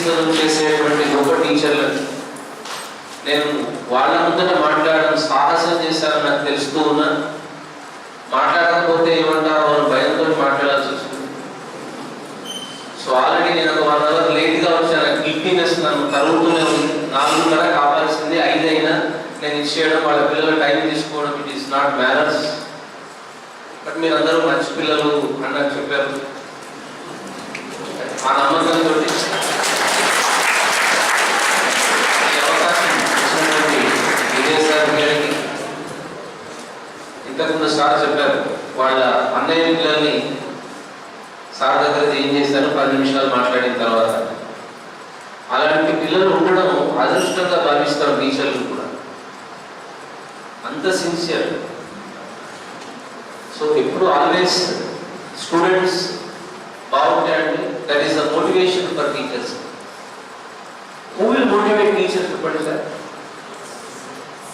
ప్రతినిధిత్వం చేసేటువంటి గొప్ప టీచర్లను నేను వాళ్ళ ముందట మాట్లాడడం సాహసం చేశానని నాకు తెలుస్తూ ఉన్నా. మాట్లాడకపోతే ఏమంటారో అని భయంతో మాట్లాడాల్సి వస్తుంది. సో ఆల్రెడీ నేను ఒక 1 hour లేట్గా వచ్చాను. గిల్టీనెస్ నన్ను తరుగుతూనే ఉంది. 4:30 కావాల్సింది 5 అయినా నేను ఇచ్చేయడం, వాళ్ళ పిల్లల టైం తీసుకోవడం, it is not manners. But మీరు అందరూ మంచి పిల్లలు అని నాకు చెప్పారు. ఆ నమ్మకంతో ఈ అవకాశం ఇచ్చినటువంటి విజయ్ సార్ గారికి, ఇంతకుముందు సార్ చెప్పారు వాళ్ళ అన్నయ్య పిల్లల్ని సార్ దగ్గర ఏం చేశారు 10 నిమిషాలు మాట్లాడిన తర్వాత. అలాంటి పిల్లలు ఉండడం అదృష్టంగా భావిస్తారు టీచర్లు కూడా, అంత సిన్సియర్. సో ఎప్పుడు ఆల్వేస్ స్టూడెంట్స్ బాగుంటాయండి. That is the motivation for teachers. Who will motivate teachers చెప్పండి sir?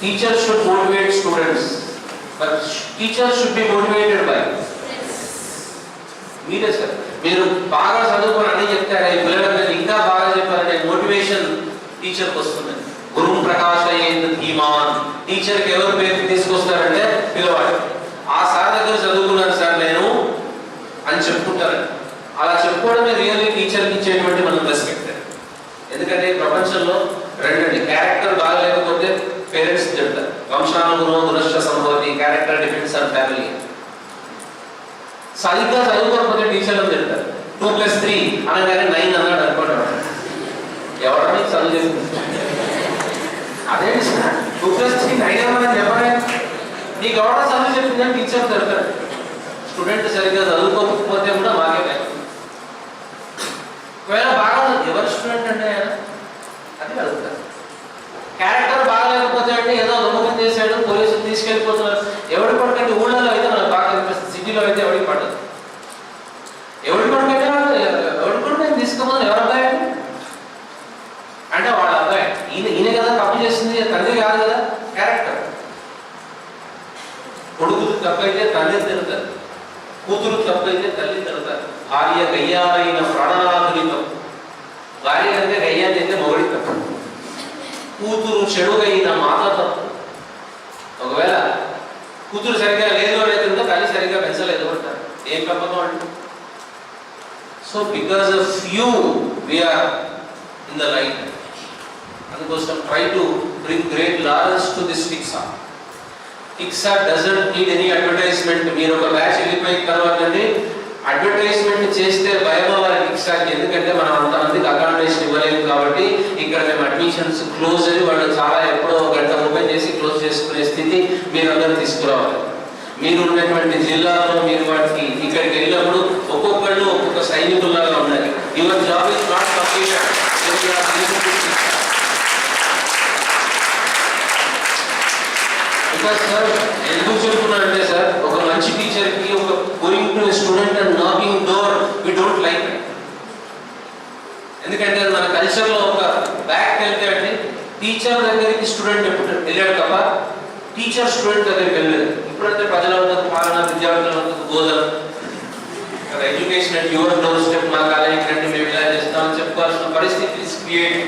Teachers should motivate students, but teachers should be motivated by మీరే సార్. మీరు బాగా చదువుకొని అన్ని చెప్తారా ఈ పిల్లలందరూ ఇంకా బాగా చెప్పారంటే మోటివేషన్ టీచర్కి వస్తుంది. గురుం ప్రకాశయేత్ ధీమాన్. టీచర్కి ఎవరు పేరు తీసుకొస్తారంటే పిల్లవాడు. ఆ సార్ దగ్గర చదువుకున్నాను సార్ నేను అని చెప్పుకుంటారండి. అలా చెప్పుకోవడమే రియల్లీ టీచర్కి ఇచ్చేటువంటి మనం రెస్పెక్ట్. ఎందుకంటే ప్రపంచంలో రెండండి, క్యారెక్టర్ బాగలేకపోతే పేరెంట్స్ చెప్తారు, వంశానుగుణం దురష్ట సంభవతి, క్యారెక్టర్ డిపెండ్స్ ఆన్ ఫ్యామిలీ. సరిగ్గా చదువుకోకపోతే టీచర్లు చెప్తారు 2+3 అనగానే 9 అన్నాడు అనుకోండి, ఎవరైనా చదువు చేసుకుంటారు. అదే 2+3 9 అన్నది చెప్పలే, నీకు ఎవరైనా చదువు చెప్పిందని టీచర్ చెప్తారు. స్టూడెంట్ సరిగ్గా చదువుకోకపోతే కూడా మాకే ఒకవేళ బాగా ఎవరు స్టూడెంట్ అంటే అది అడుగుతారు. క్యారెక్టర్ బాగాలేకపోతే అంటే ఏదో దొంగతనం చేశాడు, పోలీసులు తీసుకెళ్ళిపోతున్నారు. ఎవడి పడకంటే ఊళ్ళలో అయితే మనకు బాగా అనిపిస్తుంది, సిటీలో అయితే ఎవరికి పడదు. ఎవడి పడకంటే ఎవడి పడుకు తీసుకుపోతుంది, ఎవరు అబ్బాయి అంటే వాళ్ళ అబ్బాయి. ఈయన కదా తప్పు చేసింది, తండ్రి కాదు కదా. క్యారెక్టర్. కొడుకు తప్పైతే తండ్రి తిరుగుతారు, కూతురు తప్పైతే తల్లి తిరుగుతారు. భార్య గయ్యాలైన ప్రాణనాథుని తప్పు, భార్య కనుక గయ్యాన్ని అయితే మొగడి తప్పు, కూతురు చెడుగైన మాత తప్పు. ఒకవేళ కూతురు సరిగ్గా లేదు అనేది ఉంటే తల్లి సరిగ్గా పెంచలేదు అంటారు. ఏం పెంపకం అంటే? So because of you we are in the light. అందుకోసం try to bring great Lawrence to this Tiksha. Tiksha doesn't need any advertisement. మీరు ఒక బ్యాచ్ వెళ్ళిపోయిన తర్వాత అడ్వర్టైజ్మెంట్ చేస్తే భయం అవ్వాలి టిక్సాకి. ఎందుకంటే మనం అంతమందికి అకామిడేషన్ ఇవ్వలేము కాబట్టి ఇక్కడ మేము అడ్మిషన్స్ క్లోజ్ అని వాళ్ళు చాలా ఎప్పుడో గంట ఓపెన్ చేసి క్లోజ్ చేసుకునే స్థితి మీరు అందరూ తీసుకురావాలి. మీరు ఉన్నటువంటి జిల్లాలో మీరు వాటికి ఇక్కడికి వెళ్ళినప్పుడు ఒక్కొక్కళ్ళు ఒక్కొక్క సైనికుల్లాగా ఉండాలి. Your job is not completed. Because sir ఎందుకు చెప్తున్నానంటే సార్, ఒక మంచి టీచర్కి ఒక going to student and knocking door we don't like it. ఎందుకంటే మన కల్చర్లో ఒక బ్యాక్ వెళ్తే అంటే టీచర్ దగ్గరికి స్టూడెంట్ ఎప్పుడు వెళ్ళాడు తప్ప టీచర్ స్టూడెంట్ దగ్గరికి వెళ్ళలేదు. ఇప్పుడంటే ప్రజల వద్దకు పాలన, విద్యార్థుల వద్దకు బోధన, education at your door step, మా కాలేజీ రండి మేము ఇలా చేస్తామని చెప్పుకోవాల్సిన పరిస్థితి క్రియేట్.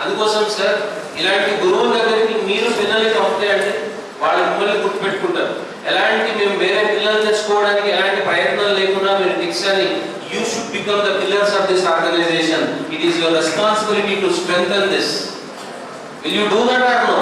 అందుకోసం సార్ ఇలాంటి గురువుల దగ్గరికి మీరు పిల్లల్ని పంపితే అంటే వాళ్ళు మిమ్మల్ని గుర్తుపెట్టుకుంటారు. ఎలాంటి మేము వేరే పిల్లలు తెచ్చుకోవడానికి ఎలాంటి ప్రయత్నాలు లేకుండా మీరు టిక్సాని you should become the pillars of this organization. It is your responsibility to strengthen this. Will you do that or no?